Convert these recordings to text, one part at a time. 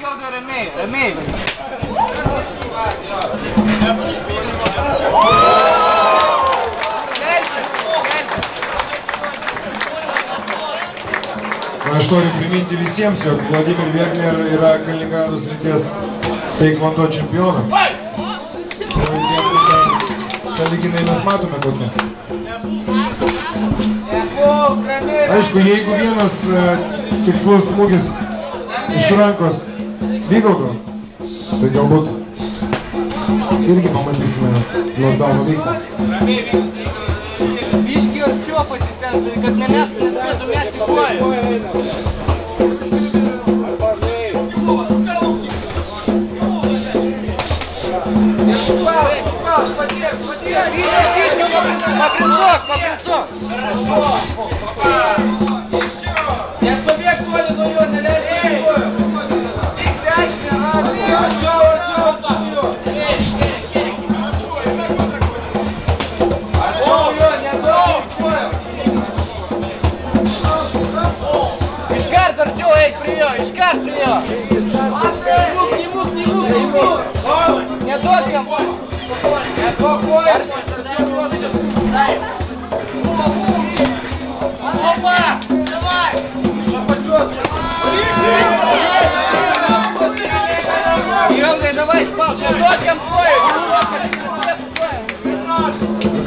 Gal ramiai. Aš noriu priminti visiems, jog Vladimir Vekler yra Kaliningrado srities taekwondo čempionas. Sąlyginai mes matome kokią. Aišku, jeigu vienas tikslus smūgis iš rankos Vygaudo, tai galbūt irgi pamatysime lokdauno veiklą. Biški arčiau pasitęsti, kad nemėtų mesti koją. Paprinsuok! Nestovėk toli nuo jo, neleidžiai kojų. Tik dešinę ratą. Iškart arčiau eik prie jo, iškart prie jo. Neimuk. Neduok jam. Neduok koją. Opa! Davai! Ilgai, davai, spauk. Neduok jam koją.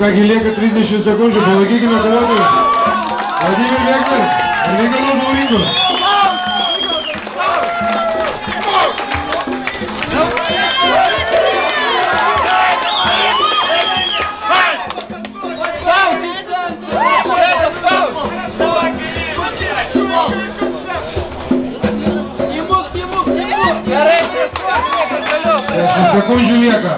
Kągi lieka 30 sekundžių, palaikykime kovotojus. Vladimir Vekler, ar Vykalo Laurinkus? Sekundžių lieka.